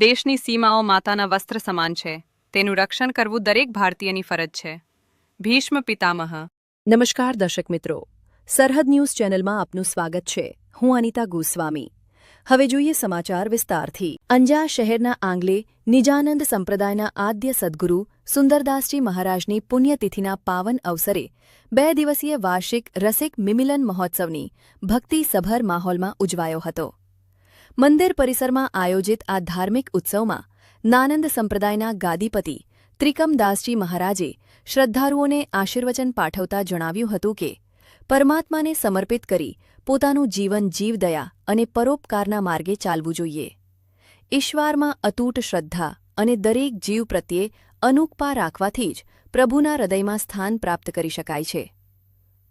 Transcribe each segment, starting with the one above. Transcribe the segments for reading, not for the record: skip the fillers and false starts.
દેશની સીમાઓ માતાના વસ્ત્ર સમાન છે. તેનું રક્ષણ કરવું દરેક ભારતીયની ફરજ છે. ભીષ્મ પિતામહ. નમસ્કાર દર્શક મિત્રો, સરહદ ન્યૂઝ ચેનલમાં આપનું સ્વાગત છે. હું અનિતા ગોસ્વામી. હવે જોઈએ સમાચાર વિસ્તારથી. અંજાર શહેરના આંગલે નિજાનંદ સંપ્રદાયના આદ્ય સદ્ગુરુ સુંદરદાસજી મહારાજની પુણ્યતિથિના પાવન અવસરે 2 દિવસીય વાર્ષિક રસિક મિમિલન મહોત્સવની ભક્તિસભર માહોલમાં ઉજવાયો હતો. મંદિર પરિસરમાં આયોજિત આ ધાર્મિક ઉત્સવમાં નાનંદ સંપ્રદાયના ગાદીપતિ ત્રિકમદાસજી મહારાજે શ્રદ્ધાળુઓને આશીર્વચન પાઠવતા જણાવ્યું હતું કે પરમાત્માને સમર્પિત કરી પોતાનું જીવન જીવદયા અને પરોપકારના માર્ગે ચાલવું જોઈએ. ઈશ્વરમાં અતૂટ શ્રદ્ધા અને દરેક જીવ પ્રત્યે અનુકંપા રાખવાથી જ પ્રભુના હૃદયમાં સ્થાન પ્રાપ્ત કરી શકાય છે.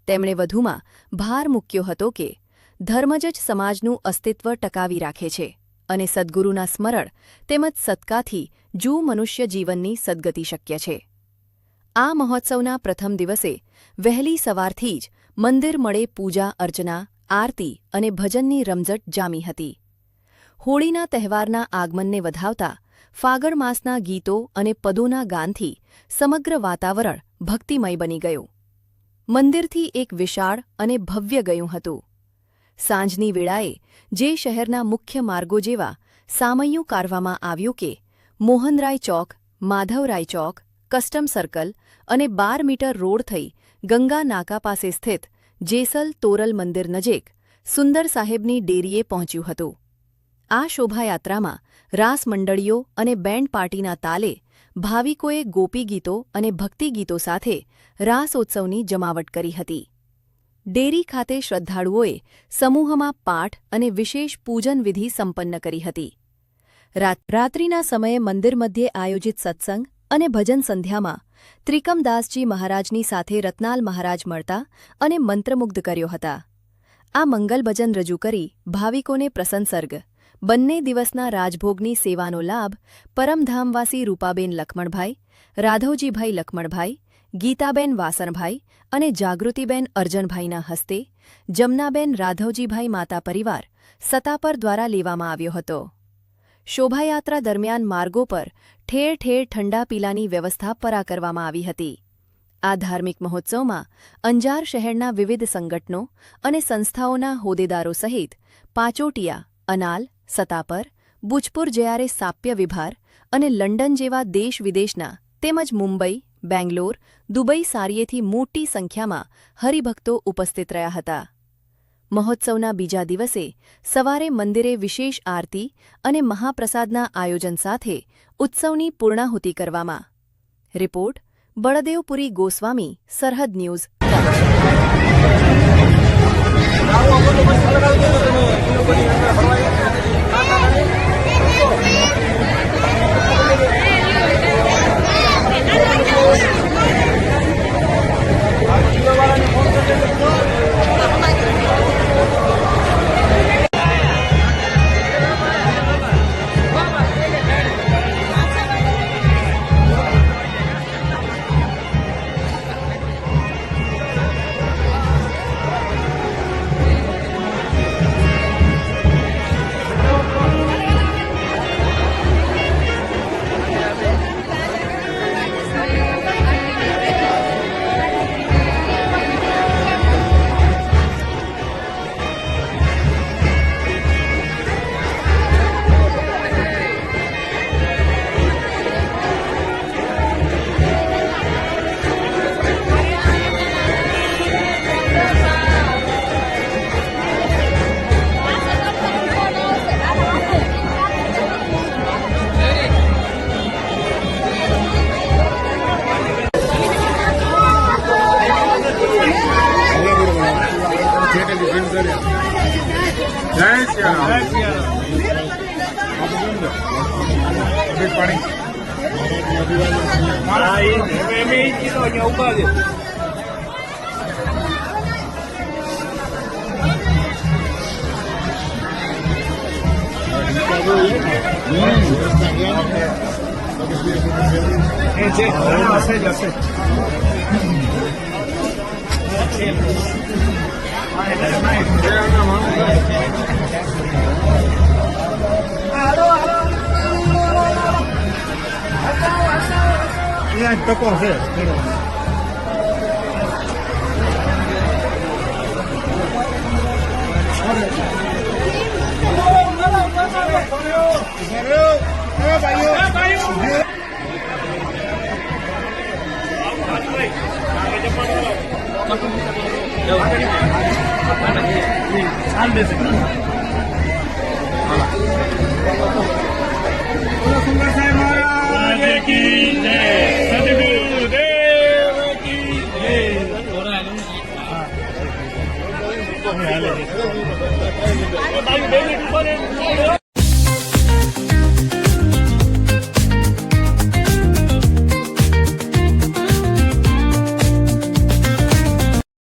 તેમણે વધુમાં ભાર મૂક્યો હતો કે ધર્મ જ સમાજનું અસ્તિત્વ ટકાવી રાખે છે અને સદ્ગુરુના સ્મરણ તેમજ સત્કાથી જ મનુષ્ય જીવનની સદ્ગતિ શક્ય છે. આ મહોત્સવના પ્રથમ દિવસે વહેલી સવારથી જ મંદિર મળે પૂજા અર્ચના, આરતી અને ભજનની રમઝટ જામી હતી. હોળીના તહેવારના આગમનને વધાવતા ફાગણ માસના ગીતો અને પદોના ગાનથી સમગ્ર વાતાવરણ ભક્તિમય બની ગયું. મંદિરથી એક વિશાળ અને ભવ્ય ગયું હતું. સાંજની વેળાએ જે શહેરના મુખ્ય માર્ગો જેવા સામૈયું કાઢવામાં આવ્યું કે મોહનરાય ચોક, માધવરાય ચોક, કસ્ટમ સર્કલ અને 12 મીટર રોડ થઈ ગંગા નાકા પાસે સ્થિત જેસલ તોરલ મંદિર નજીક સુંદર સાહેબની ડેરીએ પહોંચ્યું હતું. આ શોભાયાત્રામાં રાસ મંડળીઓ અને બેન્ડ પાર્ટીના તાલે ભાવિકોએ ગોપીગીતો અને ભક્તિગીતો સાથે રાસોત્સવની જમાવટ કરી હતી. ડેરી ખાતે શ્રદ્ધાળુઓએ સમૂહમાં પાઠ અને વિશેષ પૂજન વિધિ સંપન્ન કરી હતી. રાત્રિના સમયે મંદિર મધ્યે આયોજિત સત્સંગ અને ભજન સંધ્યામાં ત્રિકમદાસજી મહારાજની સાથે રત્નાલ મહારાજ મળતા અને મંત્રમુગ્ધ કર્યો હતા. આ મંગલ ભજન રજૂ કરી ભાવિકોને પ્રસન્નસર્ગ બંને દિવસના રાજભોગની સેવાનો લાભ પરમધામવાસી રૂપાબેન લખમણભાઈ, રાઘવજીભાઈ લખમણભાઈ, ગીતાબેન વાસણભાઈ અને જાગૃતિબેન અર્જનભાઈના હસ્તે જમનાબેન રાઘવજીભાઈ માતા પરિવાર સતાપર દ્વારા લેવામાં આવ્યો હતો. શોભાયાત્રા દરમિયાન માર્ગો પર ઠેર ઠેર ઠંડા પીલાની વ્યવસ્થા પરા કરવામાં આવી હતી. આ ધાર્મિક મહોત્સવમાં અંજાર શહેરના વિવિધ સંગઠનો અને સંસ્થાઓના હોદ્દેદારો સહિત પાંચોટિયા, અનાલ, સતાપર, ભુજપુર જયારે સાપ્ય વિભાર અને લંડન જેવા દેશ વિદેશના તેમજ મુંબઈ, બેંગ્લોર, દુબઈ સારીએથી મોટી સંખ્યામાં હરિભક્તો ઉપસ્થિત રહ્યા હતા. મહોત્સવના બીજા દિવસે સવારે મંદિરે વિશેષ આરતી અને મહાપ્રસાદના આયોજન સાથે ઉત્સવની પૂર્ણાહુતિ કરવામાં. રિપોર્ટ બળદેવપુરી ગોસ્વામી, સરહદ ન્યૂઝ. અહીંયા તકો છે. સદગુરુદેવ કી જય.